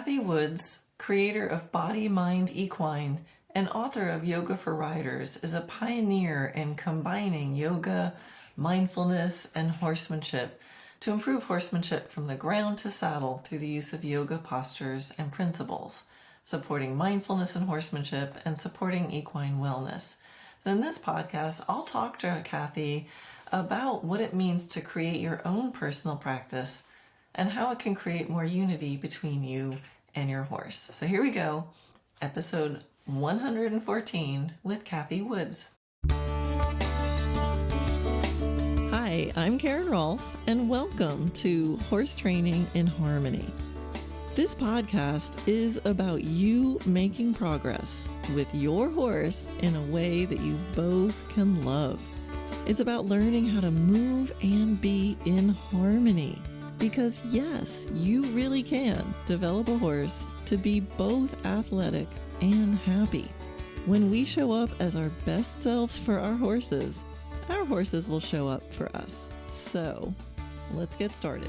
Cathy Woods, creator of Body, Mind, Equine and author of Yoga for Riders, is a pioneer in combining yoga, mindfulness, and horsemanship to improve horsemanship from the ground to saddle through the use of yoga postures and principles, supporting mindfulness and horsemanship and supporting equine wellness. So in this podcast, I'll talk to Cathy about what it means to create your own personal practice and how it can create more unity between you and your horse. So here we go, episode 114 with Cathy Woods. Hi, I'm Karen Rolfe, and welcome to Horse Training in Harmony. This podcast is about you making progress with your horse in a way that you both can love. It's about learning how to move and be in harmony. Because yes, you really can develop a horse to be both athletic and happy. When we show up as our best selves for our horses will show up for us. So let's get started.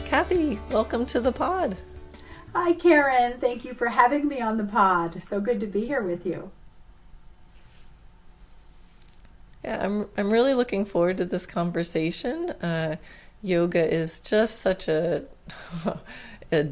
Cathy, welcome to the pod. Hi, Karen. Thank you for having me on the pod. So good to be here with you. Yeah, I'm really looking forward to this conversation. Yoga is just such a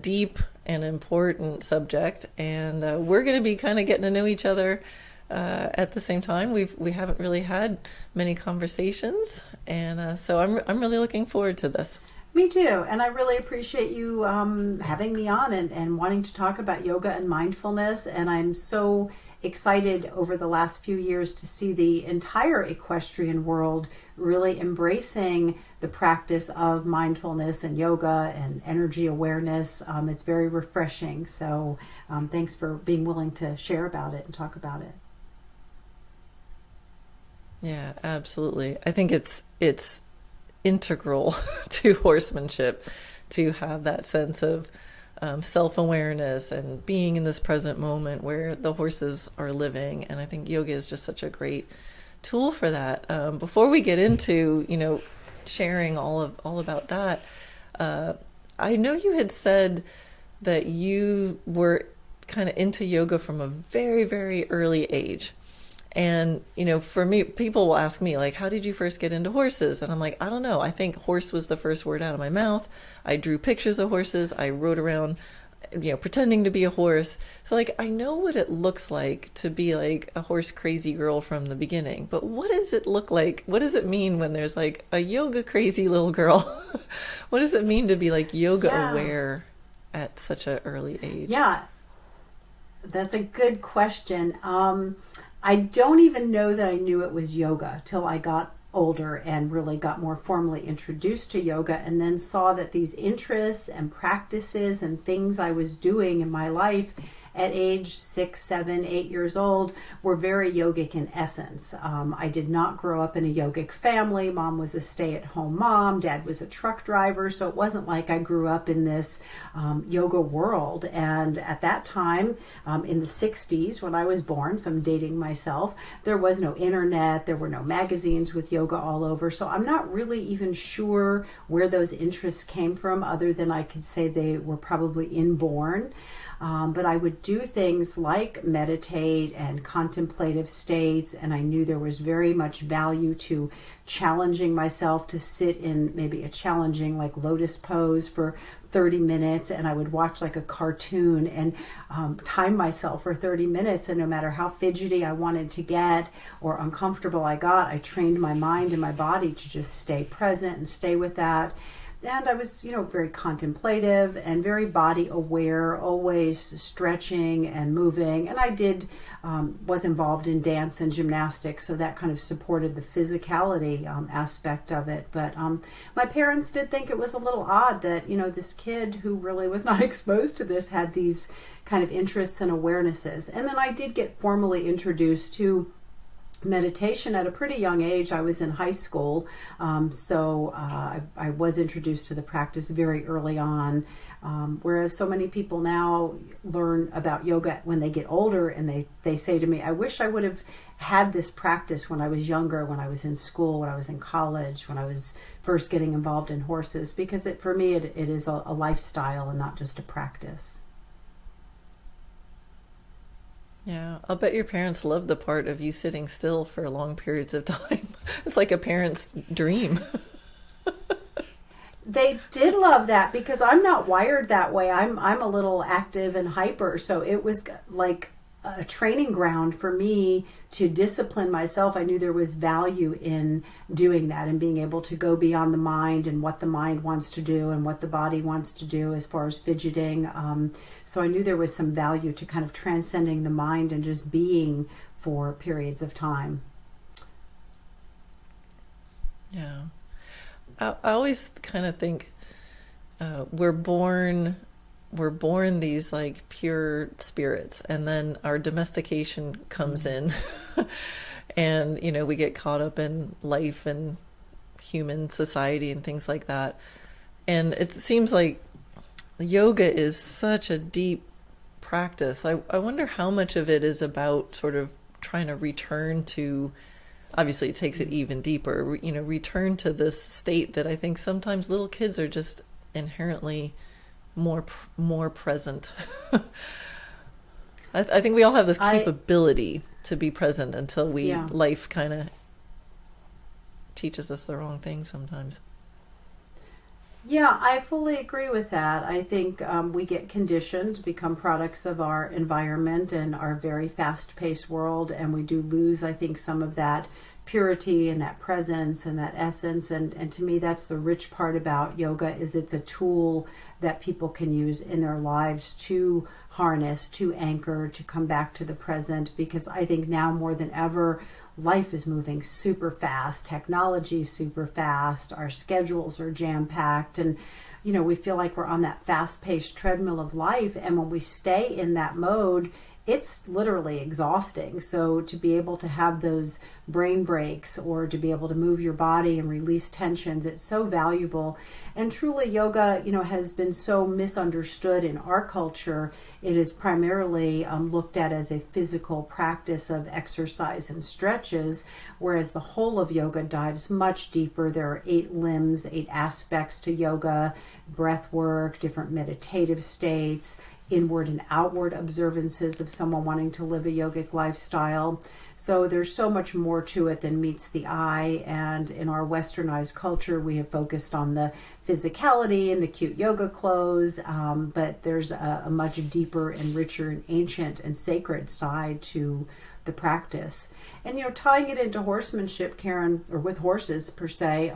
deep and important subject, and we're going to be kind of getting to know each other at the same time. We haven't really had many conversations, and so I'm really looking forward to this. Me too, and I really appreciate you having me on and wanting to talk about yoga and mindfulness, and I'm so excited over the last few years to see the entire equestrian world really embracing the practice of mindfulness and yoga and energy awareness. It's very refreshing. So thanks for being willing to share about it and talk about it. Yeah, absolutely. I think it's integral to horsemanship to have that sense of self-awareness and being in this present moment where the horses are living. And I think yoga is just such a great tool for that. Before we get into, sharing all about that, I know you had said that you were kind of into yoga from a very, very early age. And, for me, people will ask me, like, how did you first get into horses? And I'm like, I don't know. I think horse was the first word out of my mouth. I drew pictures of horses. I rode around, pretending to be a horse. So, like, I know what it looks like to be, like, a horse crazy girl from the beginning. But what does it look like? What does it mean when there's, like, a yoga crazy little girl? What does it mean to be, like, yoga aware at such an early age? Yeah, that's a good question. I don't even know that I knew it was yoga till I got older and really got more formally introduced to yoga, and then saw that these interests and practices and things I was doing in my life at age 6, 7, 8 years old were very yogic in essence. I did not grow up in a yogic family. Mom was a stay-at-home mom. Dad was a truck driver. So it wasn't like I grew up in this yoga world. And at that time, in the 60s, when I was born, so I'm dating myself, there was no internet. There were no magazines with yoga all over. So I'm not really even sure where those interests came from, other than I could say they were probably inborn. But I would do things like meditate and contemplative states, and I knew there was very much value to challenging myself to sit in maybe a challenging like lotus pose for 30 minutes, and I would watch like a cartoon and time myself for 30 minutes, and no matter how fidgety I wanted to get or uncomfortable I got, I trained my mind and my body to just stay present and stay with that. And I was, very contemplative and very body aware, always stretching and moving. And I was involved in dance and gymnastics, so that kind of supported the physicality aspect of it. But my parents did think it was a little odd that, this kid who really was not exposed to this had these kind of interests and awarenesses. And then I did get formally introduced to meditation at a pretty young age. I was in high school, so I was introduced to the practice very early on, whereas so many people now learn about yoga when they get older, and they say to me, I wish I would have had this practice when I was younger, when I was in school, when I was in college, when I was first getting involved in horses, because for me it is a lifestyle and not just a practice. Yeah, I'll bet your parents loved the part of you sitting still for long periods of time. It's like a parent's dream. They did love that because I'm not wired that way. I'm a little active and hyper, so it was like a training ground for me to discipline myself. I knew there was value in doing that and being able to go beyond the mind and what the mind wants to do and what the body wants to do as far as fidgeting. So I knew there was some value to kind of transcending the mind and just being for periods of time. Yeah. I always kind of think we're born these like pure spirits, and then our domestication comes in and we get caught up in life and human society and things like that. And it seems like yoga is such a deep practice. I wonder how much of it is about sort of trying to return to, obviously it takes it even deeper, return to this state that I think sometimes little kids are just inherently more present. I think we all have this capability to be present until life kind of teaches us the wrong thing sometimes. Yeah, I fully agree with that. I think we get conditioned to become products of our environment and our very fast-paced world, and we do lose, I think, some of that purity and that presence and that essence. And to me, that's the rich part about yoga, is it's a tool that people can use in their lives to harness, to anchor, to come back to the present, because I think now more than ever, life is moving super fast, technology super fast, our schedules are jam-packed, and we feel like we're on that fast-paced treadmill of life, and when we stay in that mode, it's literally exhausting. So to be able to have those brain breaks or to be able to move your body and release tensions, it's so valuable. And truly yoga, has been so misunderstood in our culture. It is primarily looked at as a physical practice of exercise and stretches, whereas the whole of yoga dives much deeper. There are 8 limbs, 8 aspects to yoga: breath work, different meditative states, inward and outward observances of someone wanting to live a yogic lifestyle. So there's so much more to it than meets the eye, and in our westernized culture we have focused on the physicality and the cute yoga clothes, but there's a much deeper and richer and ancient and sacred side to the practice. And tying it into horsemanship, Karen, or with horses per se,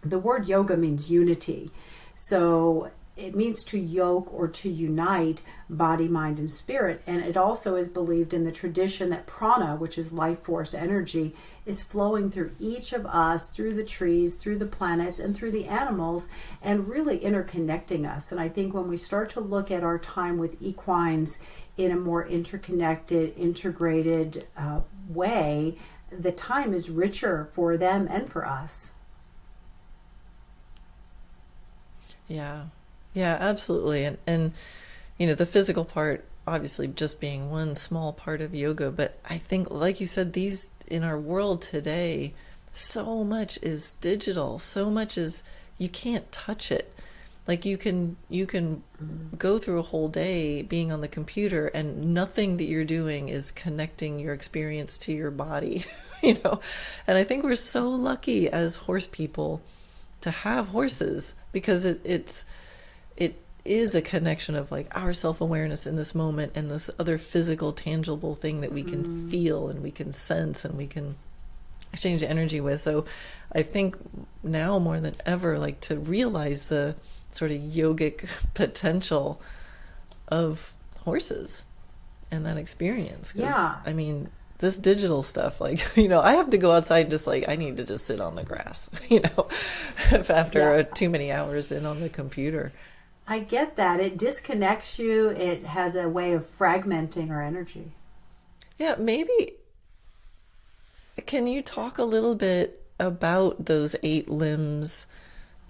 the word yoga means unity. So it means to yoke or to unite body, mind, and spirit. And it also is believed in the tradition that prana, which is life force energy, is flowing through each of us, through the trees, through the planets, and through the animals, and really interconnecting us. And I think when we start to look at our time with equines in a more interconnected, integrated way, the time is richer for them and for us. Yeah, absolutely. And the physical part obviously just being one small part of yoga, but I think, like you said, these in our world today, so much is digital, so much is, you can't touch it. Like you can go through a whole day being on the computer and nothing that you're doing is connecting your experience to your body, And I think we're so lucky as horse people to have horses, because it is a connection of like our self-awareness in this moment and this other physical, tangible thing that we can feel and we can sense and we can exchange energy with. So I think now more than ever, like, to realize the sort of yogic potential of horses and that experience. Yeah. I mean, this digital stuff, like, I have to go outside and just like, I need to just sit on the grass, if after too many hours in on the computer. I get that. It disconnects you. It has a way of fragmenting our energy. Yeah, maybe can you talk a little bit about those 8 limbs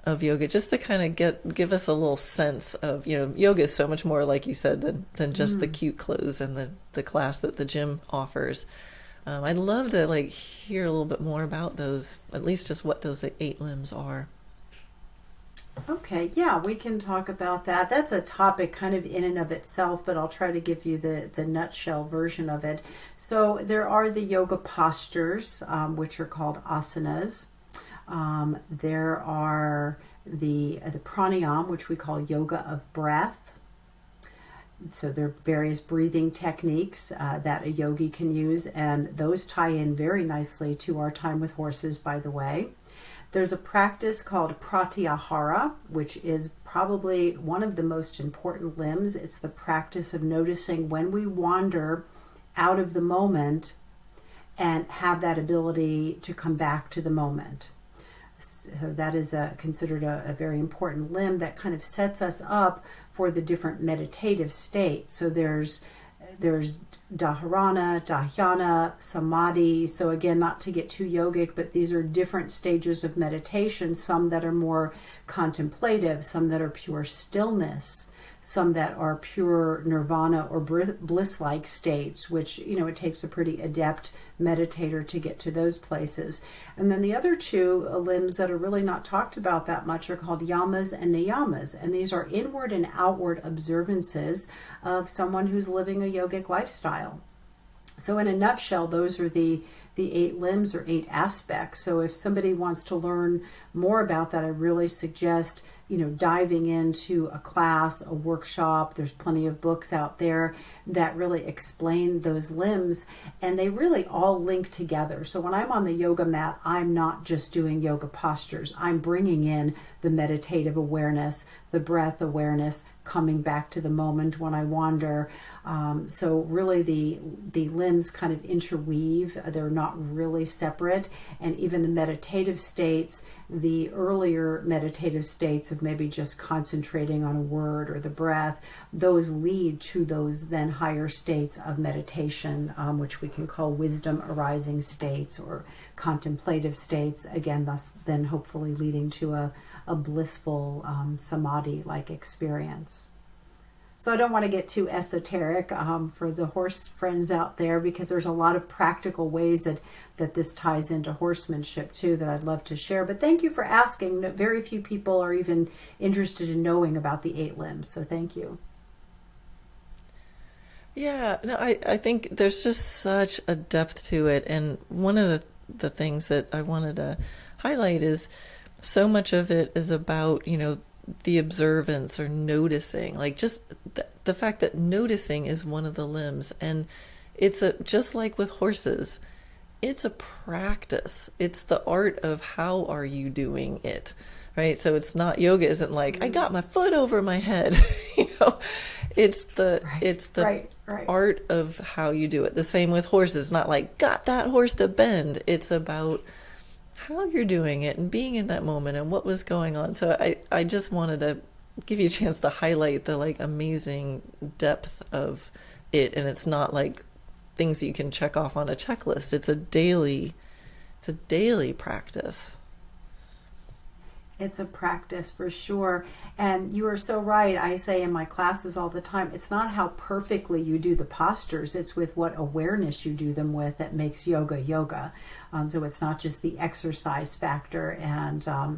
of yoga, just to kind of give us a little sense of, yoga is so much more, like you said, than just the cute clothes and the class that the gym offers. I'd love to hear a little bit more about those, at least just what those 8 limbs are. Okay, yeah, we can talk about that. That's a topic kind of in and of itself, but I'll try to give you the nutshell version of it. So there are the yoga postures, which are called asanas. There are the pranayama, which we call yoga of breath. So there are various breathing techniques that a yogi can use, and those tie in very nicely to our time with horses, by the way. There's a practice called pratyahara, which is probably one of the most important limbs. It's the practice of noticing when we wander out of the moment and have that ability to come back to the moment. So that is considered a very important limb that kind of sets us up for the different meditative states. So there's dharana, dhyana, samadhi. So again, not to get too yogic, but these are different stages of meditation, some that are more contemplative, some that are pure stillness, some that are pure nirvana or bliss-like states, which, it takes a pretty adept meditator to get to those places. And then the other 2 limbs that are really not talked about that much are called yamas and niyamas. And these are inward and outward observances of someone who's living a yogic lifestyle. So in a nutshell, those are the 8 limbs or 8 aspects. So if somebody wants to learn more about that, I really suggest diving into a class, a workshop. There's plenty of books out there that really explain those limbs, and they really all link together. So when I'm on the yoga mat, I'm not just doing yoga postures. I'm bringing in the meditative awareness, the breath awareness, coming back to the moment when I wander. So really the limbs kind of interweave. They're not really separate. And even the meditative states, the earlier meditative states of maybe just concentrating on a word or the breath, those lead to those then higher states of meditation, which we can call wisdom arising states or contemplative states. Again, thus then hopefully leading to a blissful samadhi-like experience. So I don't want to get too esoteric for the horse friends out there, because there's a lot of practical ways that this ties into horsemanship too that I'd love to share. But thank you for asking. Very few people are even interested in knowing about the 8 limbs, so thank you. Yeah, no, I think there's just such a depth to it. And one of the things that I wanted to highlight is so much of it is about, the observance or noticing, just the fact that noticing is one of the limbs. And it's just like with horses, it's a practice. It's the art of how are you doing it, right? So it's not, yoga isn't like, I got my foot over my head, it's the art of how you do it. The same with horses, not like got that horse to bend. It's about how you're doing it and being in that moment and what was going on. So I just wanted to give you a chance to highlight the amazing depth of it. And it's not like things that you can check off on a checklist. It's a daily practice. It's a practice for sure. And you are so right. I say in my classes all the time, it's not how perfectly you do the postures, it's with what awareness you do them with that makes yoga yoga. So it's not just the exercise factor, and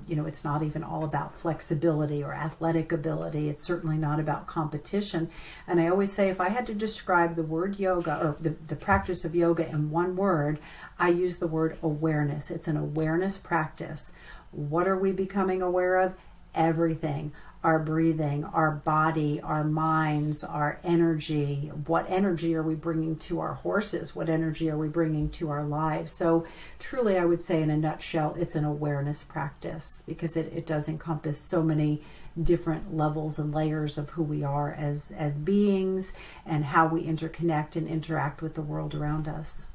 it's not even all about flexibility or athletic ability. It's certainly not about competition. And I always say, if I had to describe the word yoga or the practice of yoga in one word, I use the word awareness. It's an awareness practice. What are we becoming aware of? Everything. Our breathing, our body, our minds, our energy. What energy are we bringing to our horses? What energy are we bringing to our lives? So truly, I would say in a nutshell, it's an awareness practice, because it does encompass so many different levels and layers of who we are as beings and how we interconnect and interact with the world around us.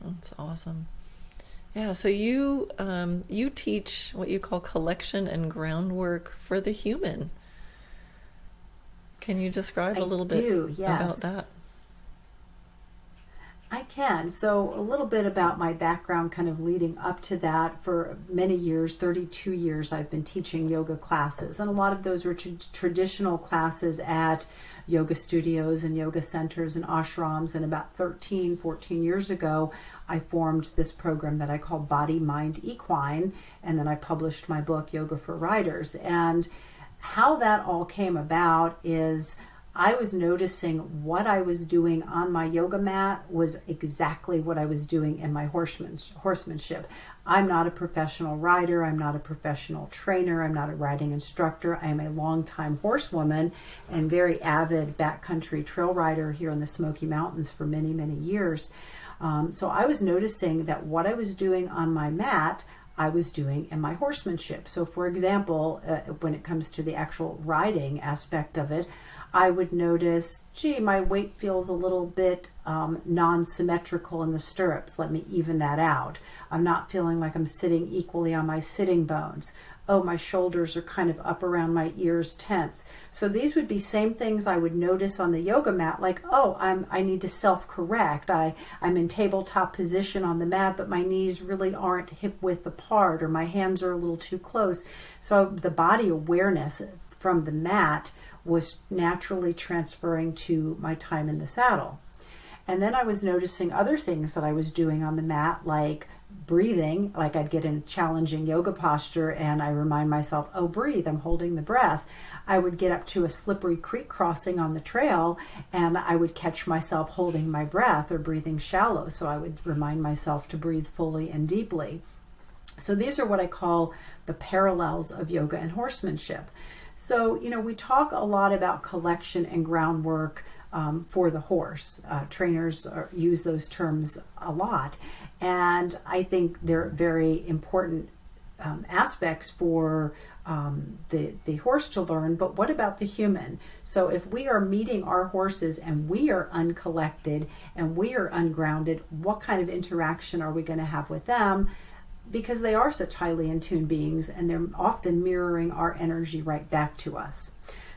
That's awesome. Yeah, so you teach what you call collection and groundwork for the human. Can you describe a little bit about that? I can. So, a little bit about my background kind of leading up to that. For many years, 32 years, I've been teaching yoga classes. And a lot of those were traditional classes at yoga studios and yoga centers and ashrams. And about 13, 14 years ago, I formed this program that I call Body, Mind, Equine. And then I published my book, Yoga for Riders. And how that all came about is I was noticing what I was doing on my yoga mat was exactly what I was doing in my horsemanship. I'm not a professional rider. I'm not a professional trainer. I'm not a riding instructor. I am a longtime horsewoman and very avid backcountry trail rider here in the Smoky Mountains for many, many years. So I was noticing that what I was doing on my mat, I was doing in my horsemanship. So for example, when it comes to the actual riding aspect of it, I would notice, gee, my weight feels a little bit non-symmetrical in the stirrups. Let me even that out. I'm not feeling like I'm sitting equally on my sitting bones. Oh, my shoulders are kind of up around my ears tense. So these would be same things I would notice on the yoga mat, like, oh, I need to self-correct. I'm in tabletop position on the mat, but my knees really aren't hip width apart, or my hands are a little too close. So the body awareness from the mat was naturally transferring to my time in the saddle. And then I was noticing other things that I was doing on the mat, like breathing, like I'd get in a challenging yoga posture and I remind myself, oh, breathe, I'm holding the breath. I would get up to a slippery creek crossing on the trail and I would catch myself holding my breath or breathing shallow. So I would remind myself to breathe fully and deeply. So these are what I call the parallels of yoga and horsemanship. So, we talk a lot about collection and groundwork for the horse. Trainers use those terms a lot. And I think they're very important aspects for the horse to learn. But what about the human? So if we are meeting our horses and we are uncollected and we are ungrounded, what kind of interaction are we going to have with them? Because they are such highly in tune beings and they're often mirroring our energy right back to us.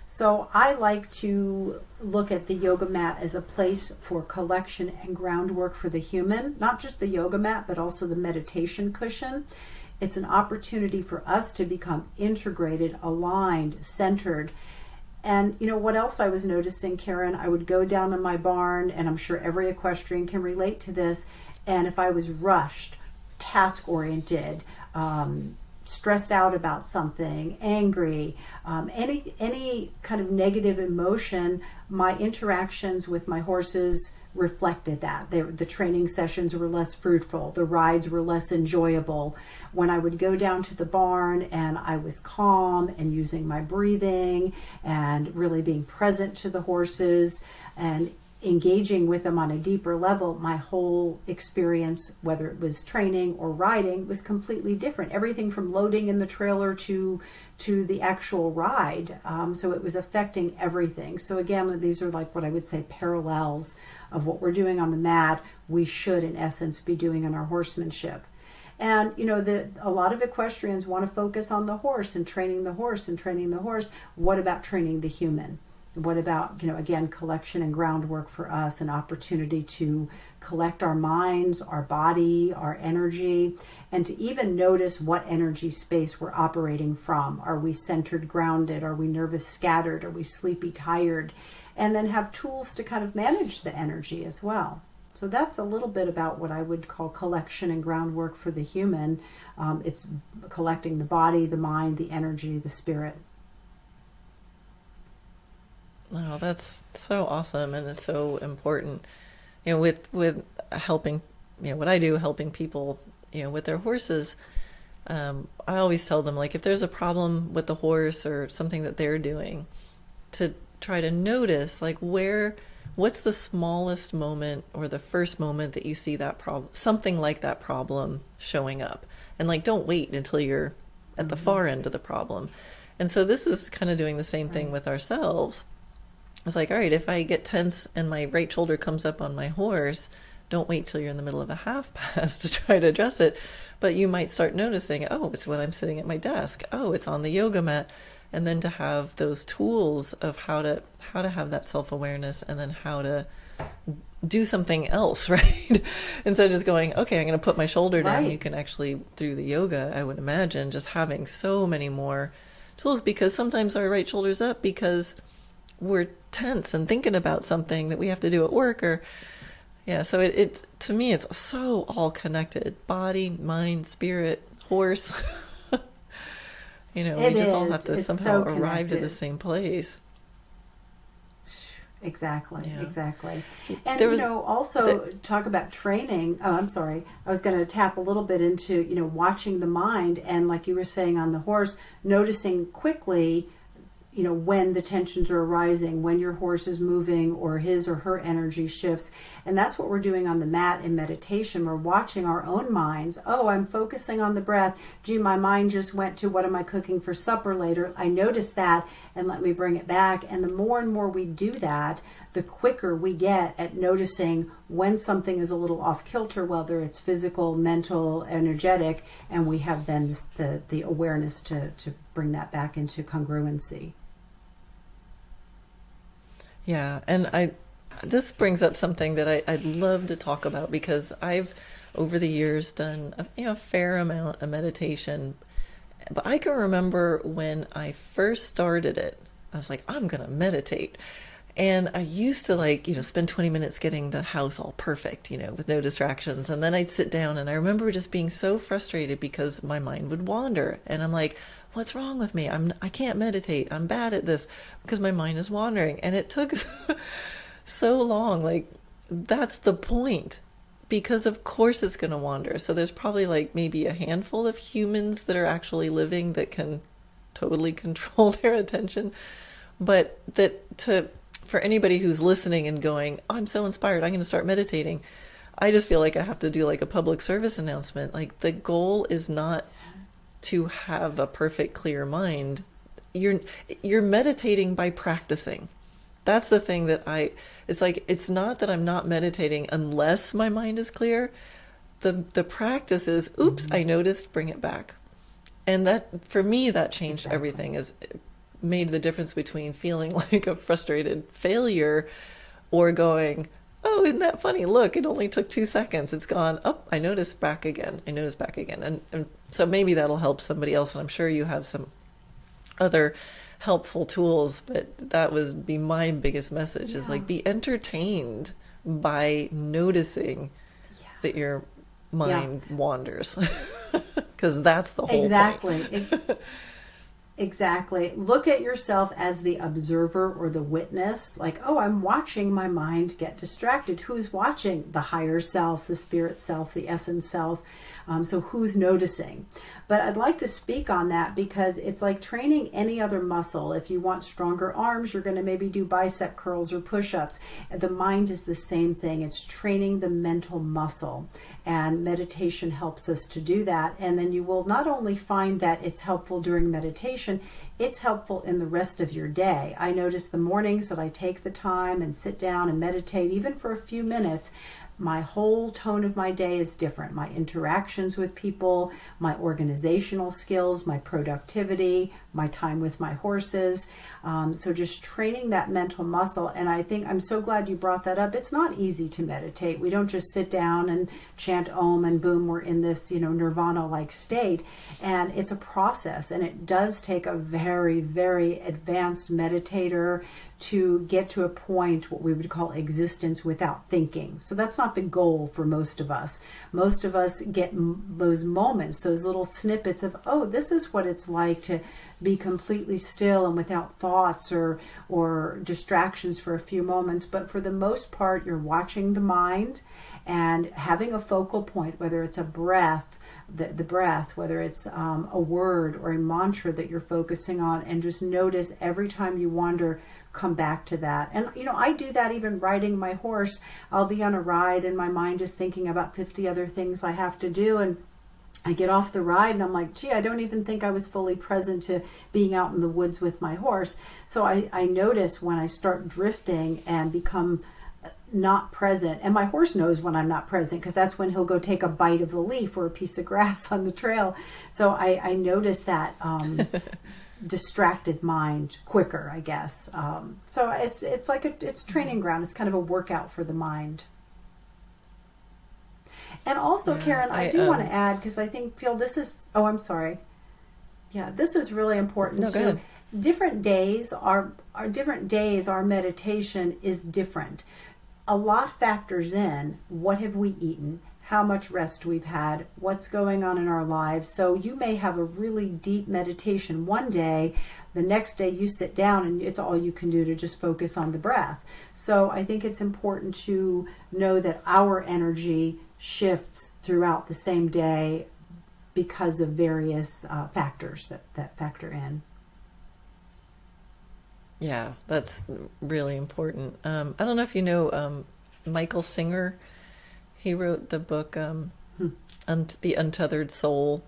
So I like to look at the yoga mat as a place for collection and groundwork for the human, not just the yoga mat, but also the meditation cushion. It's an opportunity for us to become integrated, aligned, centered. And what else I was noticing, Karen? I would go down to my barn, and I'm sure every equestrian can relate to this, and if I was rushed, task-oriented, stressed out about something, angry, any kind of negative emotion, my interactions with my horses reflected that. The training sessions were less fruitful. The rides were less enjoyable. When I would go down to the barn and I was calm and using my breathing and really being present to the horses and engaging with them on a deeper level, my whole experience, whether it was training or riding, was completely different. Everything from loading in the trailer to the actual ride. So it was affecting everything. So again, these are like what I would say parallels of what we're doing on the mat, we should in essence be doing in our horsemanship. And a lot of equestrians want to focus on the horse and training the horse and training the horse. What about training the human? What about, again, collection and groundwork for us, an opportunity to collect our minds, our body, our energy, and to even notice what energy space we're operating from. Are we centered, grounded? Are we nervous, scattered? Are we sleepy, tired? And then have tools to kind of manage the energy as well. So that's a little bit about what I would call collection and groundwork for the human. It's collecting the body, the mind, the energy, the spirit. Oh, that's so awesome, and it's so important. With helping, what I do, helping people, with their horses. I always tell them, like, if there's a problem with the horse or something that they're doing, to try to notice, like, what's the smallest moment or the first moment that you see that problem, something like that problem showing up, and like, don't wait until you're at the far end of the problem. And so this is kind of doing the same thing with ourselves. It's like, all right, if I get tense and my right shoulder comes up on my horse, don't wait till you're in the middle of a half pass to try to address it. But you might start noticing, oh, it's when I'm sitting at my desk. Oh, it's on the yoga mat. And then to have those tools of how to have that self-awareness, and then how to do something else, right? Instead of just going, okay, I'm going to put my shoulder down. Right. You can actually, through the yoga, I would imagine, just having so many more tools, because sometimes our right shoulder's up because we're tense and thinking about something that we have to do at work, or yeah. So it to me, it's so all connected: body, mind, spirit, horse. We just all have to It's somehow so arrive to connected. the same place. Exactly, Yeah. exactly. And, There was also talk about training. Oh, I'm sorry. I was going to tap a little bit into, watching the mind. And like you were saying on the horse, noticing quickly, when the tensions are arising, when your horse is moving or his or her energy shifts. And that's what we're doing on the mat in meditation. We're watching our own minds. Oh, I'm focusing on the breath. Gee, my mind just went to what am I cooking for supper later? I noticed that, and let me bring it back. And the more and more we do that, the quicker we get at noticing when something is a little off kilter, whether it's physical, mental, energetic, and we have then the awareness to bring that back into congruency. Yeah, and this brings up something that I'd love to talk about, because I've over the years done a fair amount of meditation, but I can remember when I first started it, I was like, I'm gonna meditate. And I used to spend 20 minutes getting the house all perfect, with no distractions. And then I'd sit down, and I remember just being so frustrated because my mind would wander. And I'm like, what's wrong with me? I can't meditate. I'm bad at this because my mind is wandering. And it took so long. That's the point, because of course it's going to wander. So there's probably maybe a handful of humans that are actually living that can totally control their attention. But for anybody who's listening and going, oh, I'm so inspired, I'm going to start meditating, I just feel like I have to do a public service announcement. The goal is not to have a perfect, clear mind. You're meditating by practicing. That's the thing that it's not that I'm not meditating unless my mind is clear. The practice is, oops, I noticed, bring it back. And that, for me, that changed everything. Is made the difference between feeling like a frustrated failure or going, oh, isn't that funny? Look, it only took 2 seconds. It's gone. Oh, I noticed back again. And so maybe that'll help somebody else. And I'm sure you have some other helpful tools, but that would be my biggest message is be entertained by noticing that your mind wanders, because that's the whole point. Exactly. Look at yourself as the observer or the witness. Oh, I'm watching my mind get distracted. Who's watching? The higher self, the spirit self, the essence self. So who's noticing? But I'd like to speak on that because it's like training any other muscle. If you want stronger arms, you're going to maybe do bicep curls or push-ups. The mind is the same thing. It's training the mental muscle. And meditation helps us to do that. And then you will not only find that it's helpful during meditation, it's helpful in the rest of your day. I notice the mornings that I take the time and sit down and meditate, even for a few minutes, my whole tone of my day is different. My interactions with people, my organizational skills, my productivity, my time with my horses. So just training that mental muscle. And I think I'm so glad you brought that up. It's not easy to meditate. We don't just sit down and chant Om and boom, we're in this, nirvana-like state. And it's a process. And it does take a very, very advanced meditator to get to a point, what we would call existence without thinking. So that's not the goal for most of us. Most of us get those moments, those little snippets of, oh, this is what it's like to be completely still and without thoughts or distractions for a few moments. But for the most part, you're watching the mind and having a focal point, whether it's a breath, the breath, whether it's a word or a mantra that you're focusing on, and just notice every time you wander, come back to that. And I do that even riding my horse. I'll be on a ride and my mind is thinking about 50 other things I have to do, and I get off the ride and I'm like, gee, I don't even think I was fully present to being out in the woods with my horse. So I notice when I start drifting and become not present, and my horse knows when I'm not present because that's when he'll go take a bite of a leaf or a piece of grass on the trail. So I notice that distracted mind quicker, I guess. So it's like it's training ground. It's kind of a workout for the mind. And also, Karen, I do want to add, because I feel this is, oh, I'm sorry. Yeah, this is really important too. Go ahead. Different days, our meditation is different. A lot factors in what have we eaten, how much rest we've had, what's going on in our lives. So you may have a really deep meditation one day, the next day you sit down and it's all you can do to just focus on the breath. So I think it's important to know that our energy shifts throughout the same day because of various factors that factor in. Yeah, that's really important. I don't know if you know Michael Singer. He wrote the book The Untethered Soul.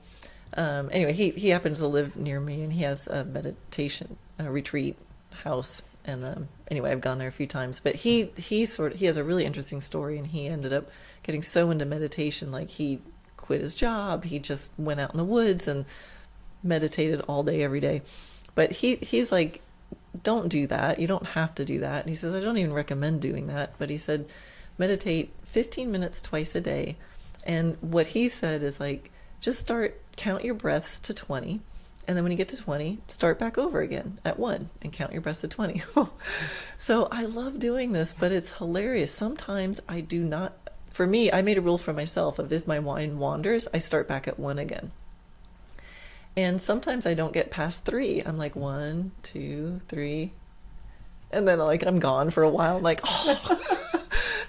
Anyway, he happens to live near me, and he has a meditation retreat house. And anyway, I've gone there a few times. But he has a really interesting story, and he ended up getting so into meditation, like he quit his job. He just went out in the woods and meditated all day, every day. But he's like, don't do that. You don't have to do that. And he says, I don't even recommend doing that. But he said, meditate 15 minutes twice a day. And what he said is like, just count your breaths to 20. And then when you get to 20, start back over again at 1 and count your breaths to 20. So I love doing this, but it's hilarious. Sometimes I do not. For me, I made a rule for myself of if my mind wanders, I start back at 1 again. And sometimes I don't get past 3. I'm like 1, 2, 3. And then like I'm gone for a while. I'm like, oh,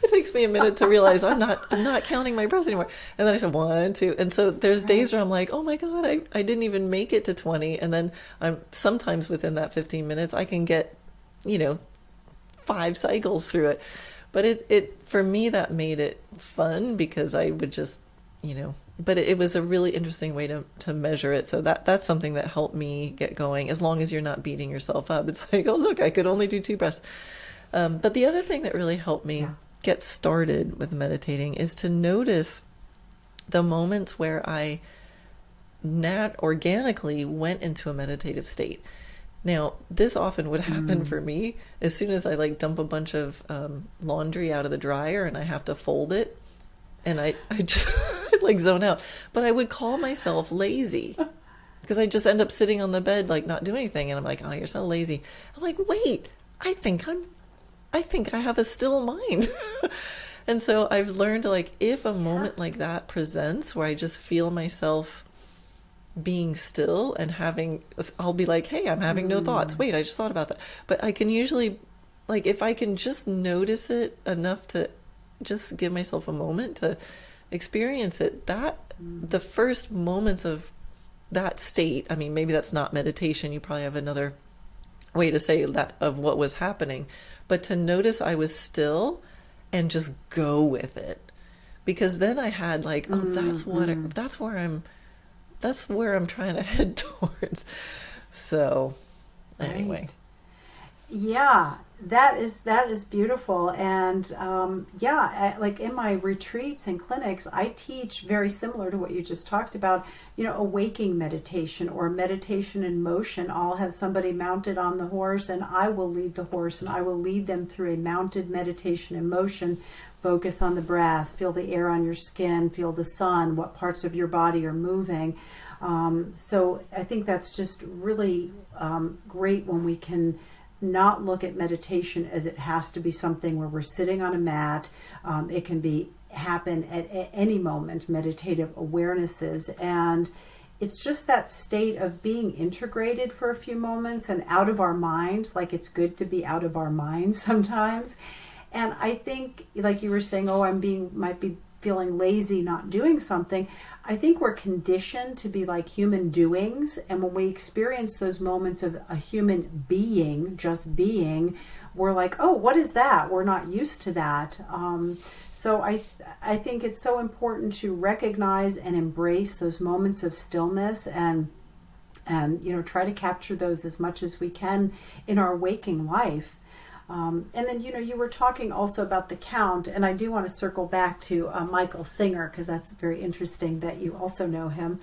it takes me a minute to realize I'm not counting my breaths anymore. And then I said 1, 2. And so there's days where I'm like, oh my God, I didn't even make it to 20. And then I'm sometimes within that 15 minutes, I can get, 5 cycles through it. But it for me, that made it fun because I would just, but it was a really interesting way to measure it. So that's something that helped me get going, as long as you're not beating yourself up. It's like, oh, look, I could only do 2 breaths. But the other thing that really helped me get started with meditating is to notice the moments where I organically went into a meditative state. Now, this often would happen for me as soon as I dump a bunch of laundry out of the dryer and I have to fold it. And I just zone out. But I would call myself lazy because I just end up sitting on the bed, not doing anything. And I'm like, oh, you're so lazy. I'm like, wait, I think I have a still mind. And so I've learned if a moment like that presents where I just feel myself being still and I'll be like, hey, I'm having no thoughts. Wait, I just thought about that. But I can usually, if I can just notice it enough to just give myself a moment to experience it, the first moments of that state, I mean, maybe that's not meditation. You probably have another way to say that of what was happening, but to notice I was still and just go with it, because then I had that's where I'm trying to head towards. So anyway. Right. Yeah, that is beautiful. And in my retreats and clinics, I teach very similar to what you just talked about, a waking meditation or meditation in motion. I'll have somebody mounted on the horse and I will lead the horse and I will lead them through a mounted meditation in motion. Focus on the breath, feel the air on your skin, feel the sun, what parts of your body are moving. So I think that's just really great when we can not look at meditation as it has to be something where we're sitting on a mat. It can happen at any moment, meditative awarenesses. And it's just that state of being integrated for a few moments and out of our mind. It's good to be out of our mind sometimes. And I think, like you were saying, might be feeling lazy, not doing something. I think we're conditioned to be like human doings. And when we experience those moments of a human being, just being, we're like, oh, what is that? We're not used to that. So I think it's so important to recognize and embrace those moments of stillness and try to capture those as much as we can in our waking life. And then, you were talking also about the count, and I do want to circle back to Michael Singer, because that's very interesting that you also know him.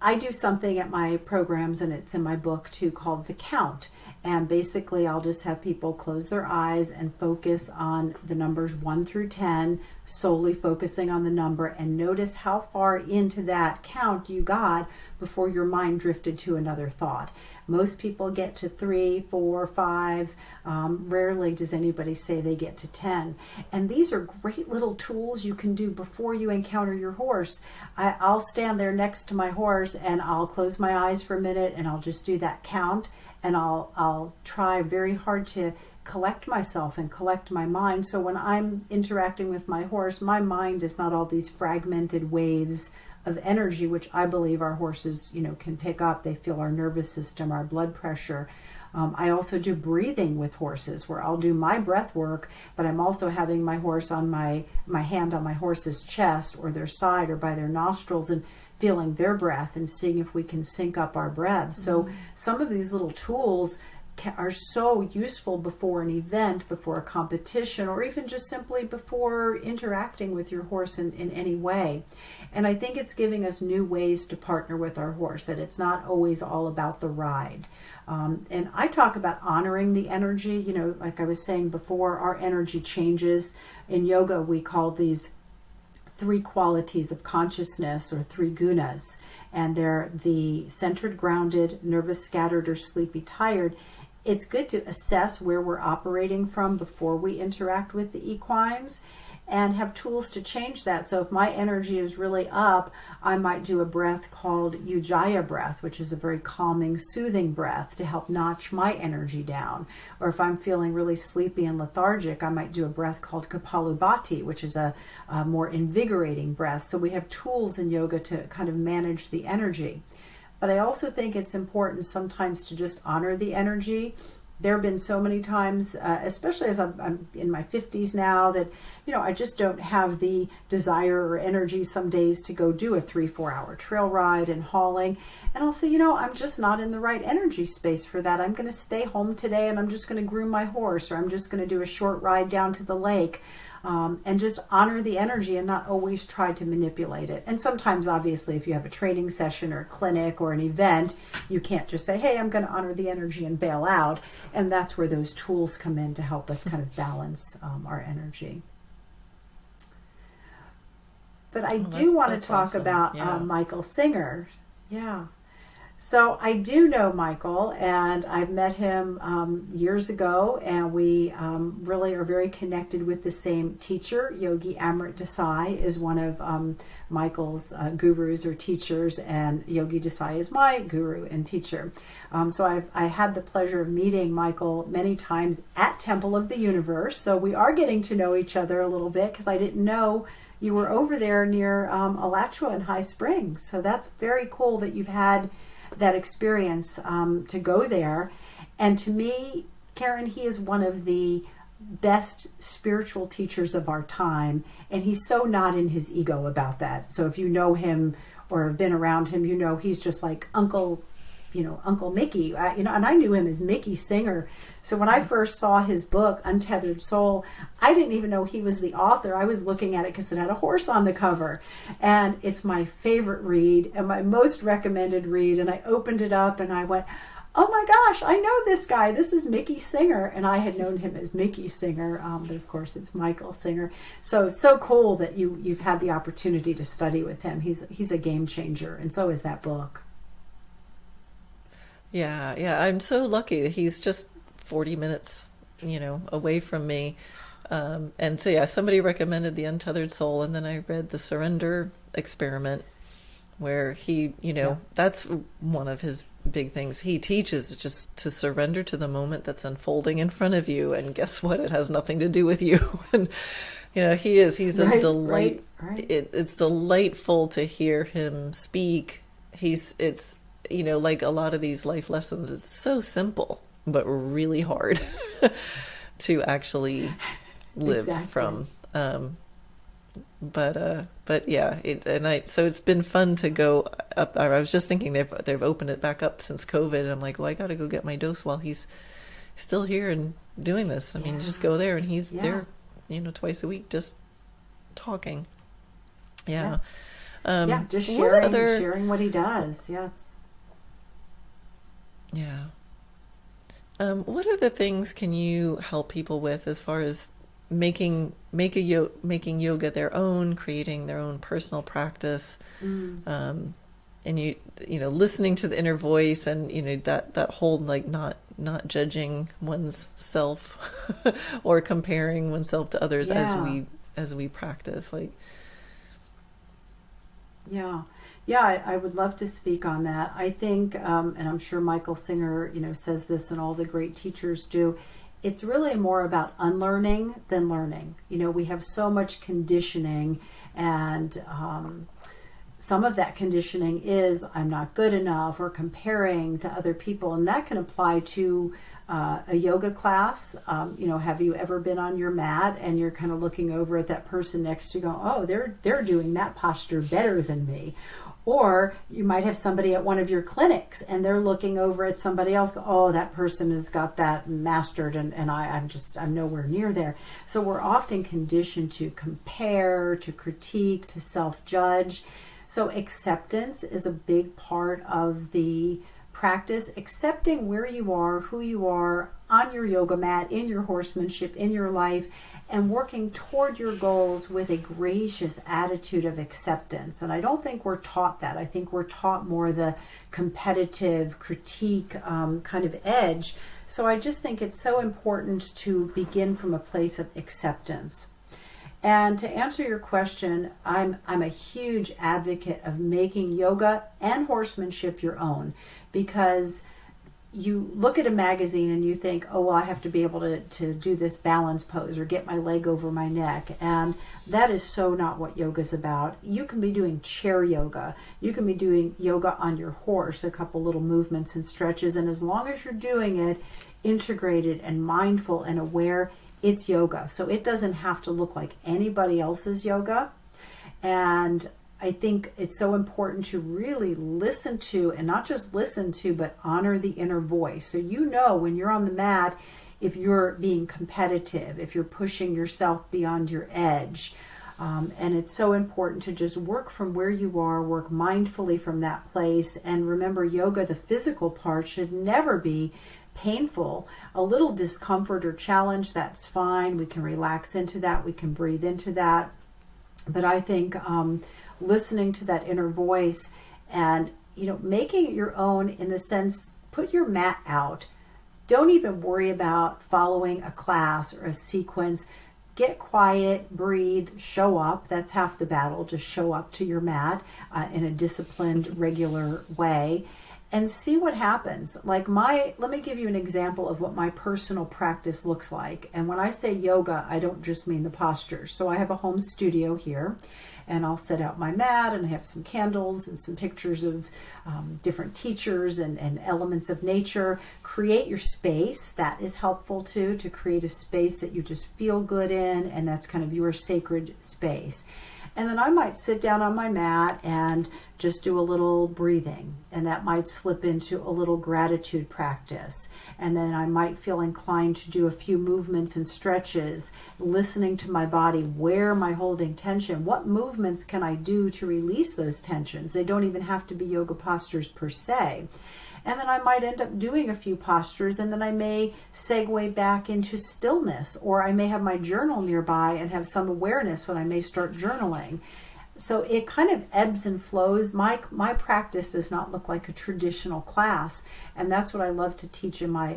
I do something at my programs, and it's in my book too, called the count. And basically, I'll just have people close their eyes and focus on the numbers 1 through 10, solely focusing on the number, and notice how far into that count you got before your mind drifted to another thought. Most people get to 3, 4, 5. Rarely does anybody say they get to 10. And these are great little tools you can do before you encounter your horse. I'll stand there next to my horse and I'll close my eyes for a minute and I'll just do that count. And I'll try very hard to collect myself and collect my mind. So when I'm interacting with my horse, my mind is not all these fragmented waves of energy, which I believe our horses, can pick up. They feel our nervous system, our blood pressure. I also do breathing with horses, where I'll do my breath work, but I'm also having my horse on my hand on my horse's chest or their side or by their nostrils, and feeling their breath and seeing if we can sync up our breath. So some of these little tools are so useful before an event, before a competition, or even just simply before interacting with your horse in any way. And I think it's giving us new ways to partner with our horse, that it's not always all about the ride. And I talk about honoring the energy. Like I was saying before, our energy changes. In yoga, we call these 3 qualities of consciousness, or 3 gunas. And they're the centered, grounded, nervous, scattered, or sleepy, tired. It's good to assess where we're operating from before we interact with the equines, and have tools to change that. So if my energy is really up, I might do a breath called Ujjayi breath, which is a very calming, soothing breath to help notch my energy down. Or if I'm feeling really sleepy and lethargic, I might do a breath called Kapalabhati, which is a more invigorating breath. So we have tools in yoga to kind of manage the energy. But I also think it's important sometimes to just honor the energy. There have been so many times, especially as I'm in my 50s now, that, I just don't have the desire or energy some days to go do a 3-4 hour trail ride and hauling. And I'll say, I'm just not in the right energy space for that. I'm going to stay home today and I'm just going to groom my horse, or I'm just going to do a short ride down to the lake. And just honor the energy and not always try to manipulate it. And sometimes, obviously, if you have a training session or a clinic or an event, you can't just say, hey, I'm going to honor the energy and bail out. And that's where those tools come in to help us kind of balance our energy. But I do want to talk awesome. about Michael Singer. Yeah. So I do know Michael, and I've met him years ago, and we really are very connected with the same teacher. Yogi Amrit Desai is one of Michael's gurus or teachers, and Yogi Desai is my guru and teacher. So I had the pleasure of meeting Michael many times at Temple of the Universe. So we are getting to know each other a little bit, because I didn't know you were over there near Alachua in High Springs. So that's very cool that you've had that experience to go there. And to me, Karen, he is one of the best spiritual teachers of our time, and he's so not in his ego about that. So if you know him or have been around him, he's just like Uncle Mickey. And I knew him as Mickey Singer. So when I first saw his book, Untethered Soul, I didn't even know he was the author. I was looking at it because it had a horse on the cover. And it's my favorite read and my most recommended read. And I opened it up and I went, oh my gosh, I know this guy. This is Mickey Singer. And I had known him as Mickey Singer, but of course it's Michael Singer. So cool that you've had the opportunity to study with him. He's a game changer, and so is that book. Yeah, I'm so lucky that he's just 40 minutes, away from me. And so, somebody recommended The Untethered Soul, and then I read The Surrender Experiment, where he, that's one of his big things. He teaches just to surrender to the moment that's unfolding in front of you, and guess what? It has nothing to do with you. And, he's a delight. Right. It's delightful to hear him speak. It's like a lot of these life lessons, it's so simple, but really hard to actually live from. But yeah, so it's been fun to go up. I was just thinking they've opened it back up since COVID. And I'm like, well, I got to go get my dose while he's still here and doing this. I mean, just go there and he's there, twice a week, just talking. Yeah. Just what sharing what he does. Yes. Yeah. What other things can you help people with as far as making yoga their own, creating their own personal practice, and listening to the inner voice, and that whole like not judging one's self or comparing oneself to others as we practice, like. Yeah, I would love to speak on that. I think, and I'm sure Michael Singer, says this, and all the great teachers do. It's really more about unlearning than learning. We have so much conditioning, and some of that conditioning is I'm not good enough, or comparing to other people, and that can apply to a yoga class. Have you ever been on your mat and you're kind of looking over at that person next to you, go, oh, they're doing that posture better than me? Or you might have somebody at one of your clinics and they're looking over at somebody else, go, oh, that person has got that mastered, and I'm nowhere near there. So we're often conditioned to compare, to critique, to self-judge. So acceptance is a big part of the practice, accepting where you are, who you are on your yoga mat, in your horsemanship, in your life, and working toward your goals with a gracious attitude of acceptance. And I don't think we're taught that. I think we're taught more the competitive critique kind of edge. So I just think it's so important to begin from a place of acceptance. And to answer your question, I'm a huge advocate of making yoga and horsemanship your own, because you look at a magazine and you think, oh, well, I have to be able to do this balance pose or get my leg over my neck. And that is so not what yoga's about. You can be doing chair yoga. You can be doing yoga on your horse, a couple little movements and stretches. And as long as you're doing it integrated and mindful and aware, it's yoga. So it doesn't have to look like anybody else's yoga. And I think it's so important to really listen to, and not just listen to, but honor the inner voice. So when you're on the mat, if you're being competitive, if you're pushing yourself beyond your edge. And it's so important to just work from where you are, work mindfully from that place. And remember, yoga, the physical part, should never be painful. A little discomfort or challenge, that's fine. We can relax into that. We can breathe into that. But I think listening to that inner voice and, making it your own, in the sense, put your mat out. Don't even worry about following a class or a sequence. Get quiet, breathe, show up. That's half the battle. Just show up to your mat in a disciplined, regular way, and see what happens. Let me give you an example of what my personal practice looks like. And when I say yoga, I don't just mean the postures. So I have a home studio here, and I'll set out my mat, and I have some candles and some pictures of different teachers and elements of nature. Create your space. That is helpful too, to create a space that you just feel good in, and that's kind of your sacred space. And then I might sit down on my mat and just do a little breathing, and that might slip into a little gratitude practice. And then I might feel inclined to do a few movements and stretches, listening to my body. Where am I holding tension? What movements can I do to release those tensions? They don't even have to be yoga postures per se. And then I might end up doing a few postures, and then I may segue back into stillness, or I may have my journal nearby and have some awareness when I may start journaling. So it kind of ebbs and flows. My practice does not look like a traditional class, and that's what I love to teach in my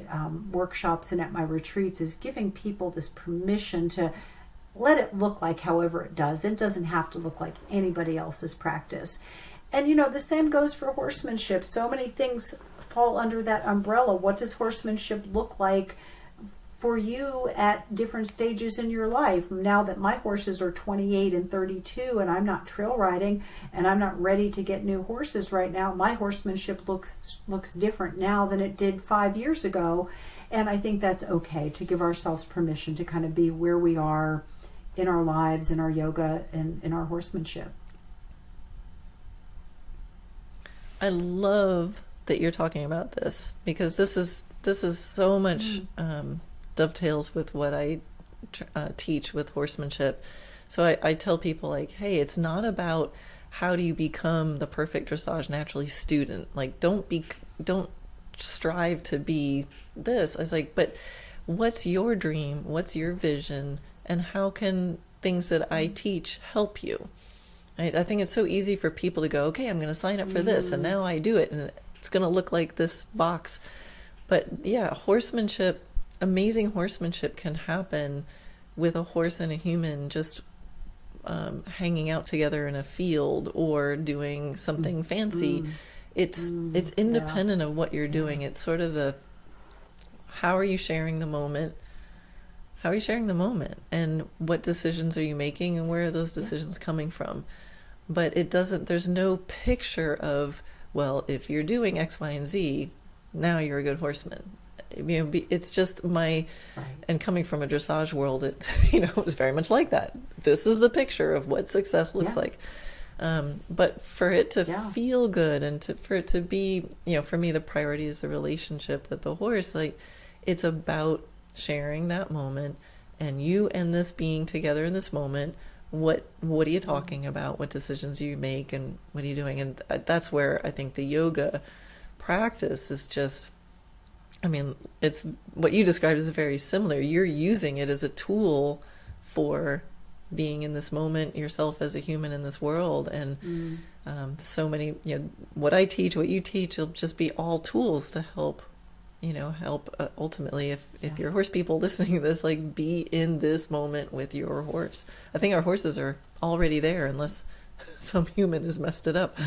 workshops and at my retreats, is giving people this permission to let it look like however it does. It doesn't have to look like anybody else's practice. And the same goes for horsemanship. So many things fall under that umbrella. What does horsemanship look like for you at different stages in your life? Now that my horses are 28 and 32, and I'm not trail riding, and I'm not ready to get new horses right now, my horsemanship looks different now than it did 5 years ago. And I think that's okay, to give ourselves permission to kind of be where we are in our lives, in our yoga, and in our horsemanship. I love that you're talking about this, because this is so much dovetails with what I teach with horsemanship. So I tell people, like, hey, it's not about how do you become the perfect dressage naturally student? Like, don't strive to be this. I was like, but what's your dream? What's your vision? And how can things that I teach help you? I think it's so easy for people to go, okay, I'm going to sign up for this, and now I do it, and it's going to look like this box. But yeah, horsemanship, amazing horsemanship can happen with a horse and a human just hanging out together in a field or doing something fancy. It's independent of what you're doing. It's sort of how are you sharing the moment? How are you sharing the moment? And what decisions are you making, and where are those decisions coming from? But there's no picture of, well, if you're doing X, Y, and Z, now you're a good horseman. It's just and coming from a dressage world, it was very much like that. This is the picture of what success looks like. But for it to feel good, and for it to be, for me, the priority is the relationship with the horse. Like, it's about sharing that moment, and you and this being together in this moment. What are you talking about? What decisions do you make, and what are you doing? And that's where I think the yoga practice is just, it's what you described is very similar. You're using it as a tool for being in this moment yourself as a human in this world. And so many, what I teach, what you teach, it'll just be all tools to help ultimately, if you're horse people listening to this, like, be in this moment with your horse. I think our horses are already there, unless some human has messed it up.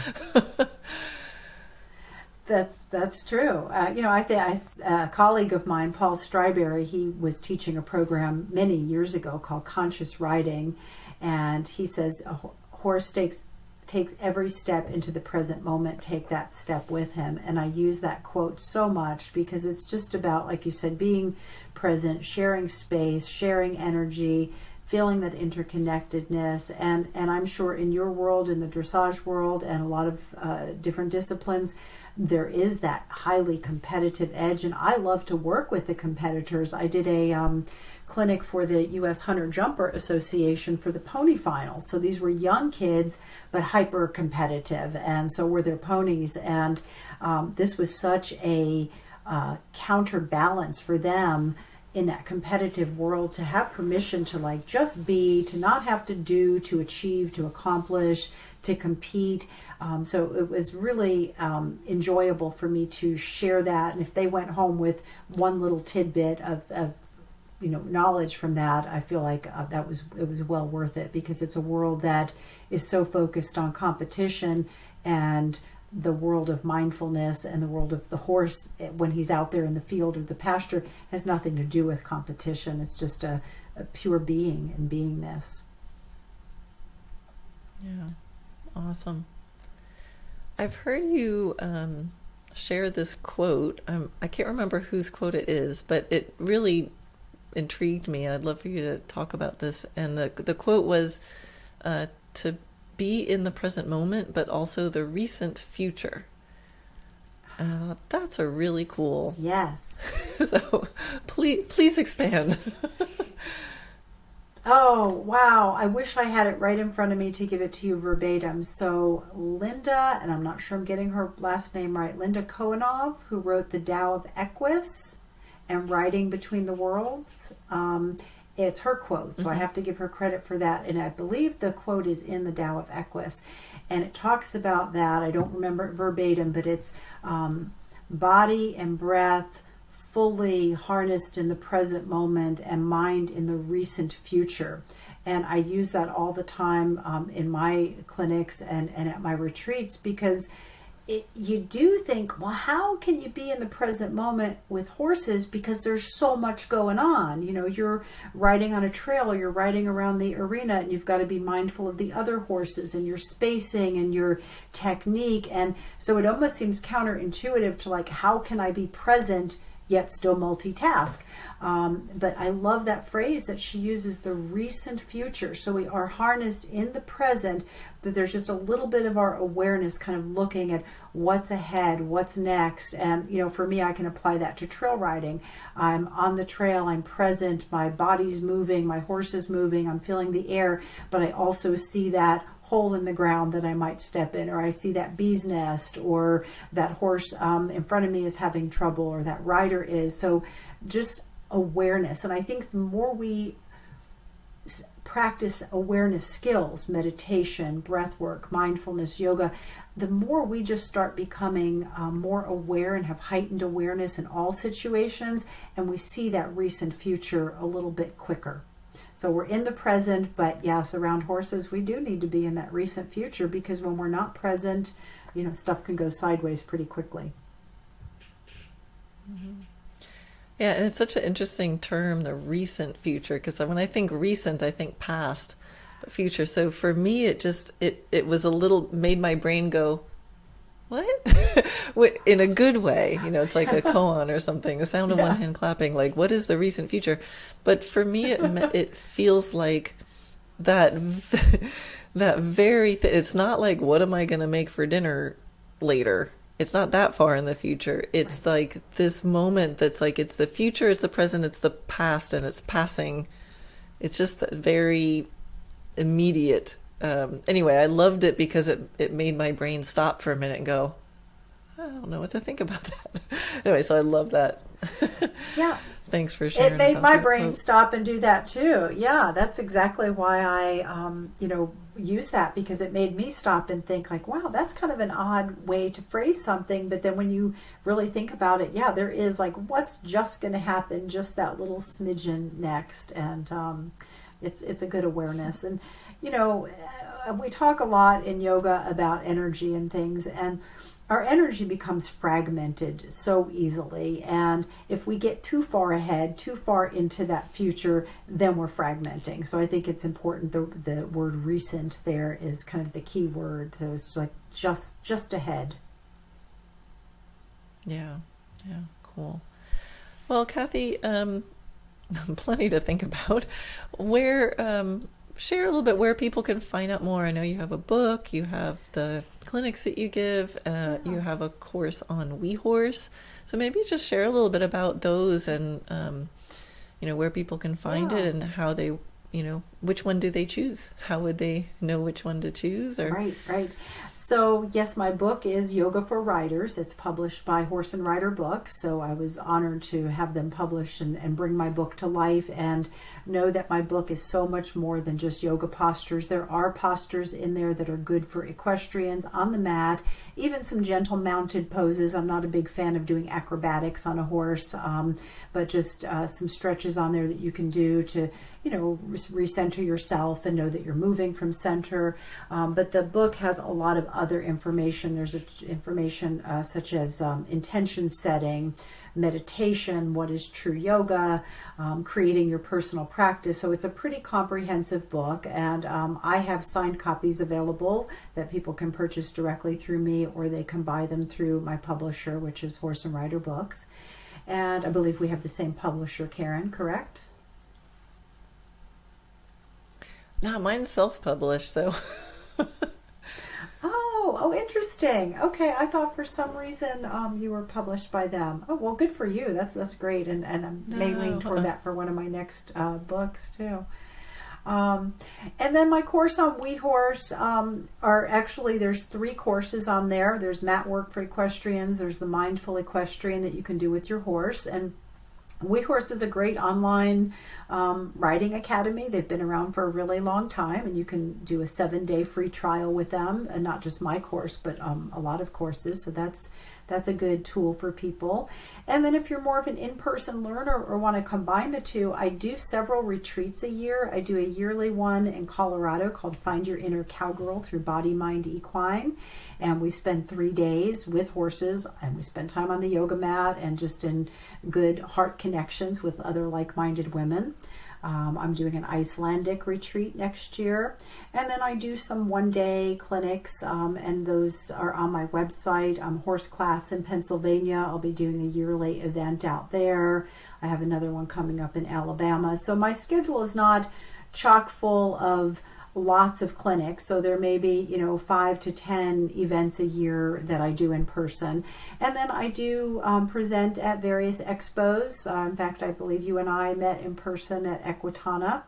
That's true. A colleague of mine, Paul Stryberry, he was teaching a program many years ago called Conscious Riding, and he says a horse takes every step into the present moment, take that step with him. And I use that quote so much because it's just about, like you said, being present, sharing space, sharing energy, feeling that interconnectedness. And I'm sure in your world, in the dressage world, and a lot of different disciplines, there is that highly competitive edge. And I love to work with the competitors. I did a clinic for the U.S. Hunter Jumper Association for the pony finals. So these were young kids, but hyper competitive, and so were their ponies. And this was such a counterbalance for them in that competitive world, to have permission to just be, to not have to do, to achieve, to accomplish, to compete. So it was really enjoyable for me to share that. And if they went home with one little tidbit of knowledge from that, I feel like it was well worth it, because it's a world that is so focused on competition, and the world of mindfulness and the world of the horse when he's out there in the field or the pasture has nothing to do with competition. It's just a pure being and beingness. Yeah, awesome. I've heard you share this quote. I can't remember whose quote it is, but it really intrigued me. I'd love for you to talk about this. And the quote was to be in the present moment, but also the recent future. That's a really cool. Yes. So please expand. Oh, wow. I wish I had it right in front of me to give it to you verbatim. So Linda, and I'm not sure I'm getting her last name right, Linda Kohanov, who wrote the Tao of Equus and Riding Between the Worlds. It's her quote, so I have to give her credit for that. And I believe the quote is in the Tao of Equus. And it talks about that. I don't remember it verbatim, but it's body and breath fully harnessed in the present moment, and mind in the recent future. And I use that all the time in my clinics and at my retreats, because you do think, well, how can you be in the present moment with horses? Because there's so much going on. You're riding on a trail, or you're riding around the arena, and you've got to be mindful of the other horses and your spacing and your technique. And so it almost seems counterintuitive to how can I be present yet still multitask? But I love that phrase that she uses, the recent future. So we are harnessed in the present, that there's just a little bit of our awareness kind of looking at what's ahead, what's next. And, for me, I can apply that to trail riding. I'm on the trail, I'm present, my body's moving, my horse is moving, I'm feeling the air, but I also see that hole in the ground that I might step in, or I see that bee's nest, or that horse in front of me is having trouble, or that rider is. So just awareness. And I think the more we practice awareness skills, meditation, breath work, mindfulness, yoga, the more we just start becoming more aware and have heightened awareness in all situations, and we see that recent future a little bit quicker. So we're in the present, but yes, around horses, we do need to be in that recent future, because when we're not present, stuff can go sideways pretty quickly. Mm-hmm. Yeah, and it's such an interesting term, the recent future, because when I think recent, I think past, but future. So for me, it was a little, made my brain go, what? In a good way. It's like a koan or something, the sound of one hand clapping, like, what is the recent future? But for me, it feels like that very it's not like, what am I going to make for dinner later? It's not that far in the future. It's like this moment that's like, it's the future, it's the present, it's the past, and it's passing. It's just that very immediate. Anyway, I loved it because it made my brain stop for a minute and go, I don't know what to think about that. Anyway, so I love that. Yeah. Thanks for sharing. It made my brain stop and do that too. Yeah, that's exactly why I, use that, because it made me stop and think like, wow, that's kind of an odd way to phrase something. But then when you really think about it, yeah, there is like, what's just going to happen, just that little smidgen next. And it's a good awareness. And, we talk a lot in yoga about energy and things, and our energy becomes fragmented so easily. And if we get too far ahead, too far into that future, then we're fragmenting. So I think it's important. The word recent there is kind of the key word. So it's like just ahead. Yeah. Cool. Well, Cathy, plenty to think about. Share a little bit where people can find out more. I know you have a book, you have the clinics that you give, you have a course on WeHorse. So maybe just share a little bit about those and, where people can find it and how they, which one do they choose? How would they know which one to choose? Or Right. So yes, my book is Yoga for Riders. It's published by Horse and Rider Books. So I was honored to have them publish and bring my book to life, and know that my book is so much more than just yoga postures. There are postures in there that are good for equestrians on the mat, even some gentle mounted poses. I'm not a big fan of doing acrobatics on a horse, but just some stretches on there that you can do to, recenter yourself and know that you're moving from center. But the book has a lot of other information. There's information such as intention setting, meditation, what is true yoga, creating your personal practice. So it's a pretty comprehensive book, and I have signed copies available that people can purchase directly through me, or they can buy them through my publisher, which is Horse and Rider Books. And I believe we have the same publisher, Karen, correct? No, mine's self-published, so... Oh, interesting. Okay, I thought for some reason you were published by them. Oh, well, good for you. That's great, and I may lean toward that for one of my next books too. And then my course on WeHorse there's 3 courses on there. There's mat work for equestrians. There's the mindful equestrian that you can do with your horse, and WeHorse is a great online riding academy. They've been around for a really long time, and you can do a 7-day free trial with them, and not just my course, but a lot of courses. So that's a good tool for people. And then if you're more of an in-person learner or want to combine the two, I do several retreats a year. I do a yearly one in Colorado called Find Your Inner Cowgirl through Body, Mind, Equine. And we spend 3 days with horses, and we spend time on the yoga mat and just in good heart connections with other like-minded women. I'm doing an Icelandic retreat next year. And then I do some 1-day clinics, and those are on my website. Horse Class in Pennsylvania. I'll be doing a yearly event out there. I have another one coming up in Alabama. So my schedule is not chock full of lots of clinics. So there may be, 5 to 10 events a year that I do in person. And then I do present at various expos. In fact, I believe you and I met in person at Equitana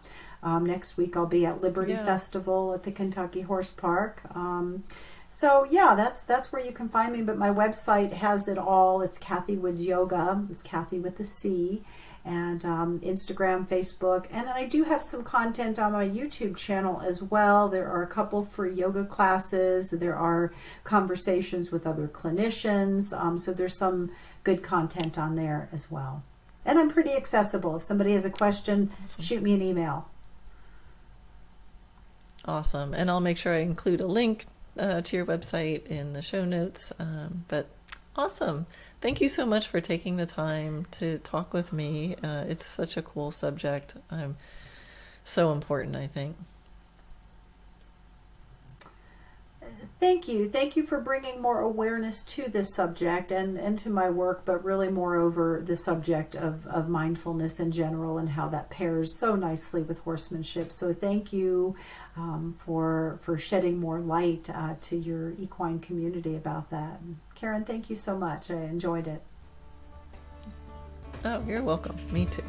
Next week I'll be at Liberty Yeah. Festival at the Kentucky Horse Park. So yeah, that's where you can find me. But my website has it all. It's Cathy Woods Yoga. It's Cathy with a C. And Instagram, Facebook. And then I do have some content on my YouTube channel as well. There are a couple free yoga classes. There are conversations with other clinicians. So there's some good content on there as well. And I'm pretty accessible. If somebody has a question, shoot me an email. Awesome. And I'll make sure I include a link to your website in the show notes. But awesome. Thank you so much for taking the time to talk with me. It's such a cool subject. So important, I think. Thank you. Thank you for bringing more awareness to this subject and to my work, but really moreover the subject of mindfulness in general and how that pairs so nicely with horsemanship. So thank you for shedding more light to your equine community about that. Karen, thank you so much. I enjoyed it. Oh, you're welcome. Me too.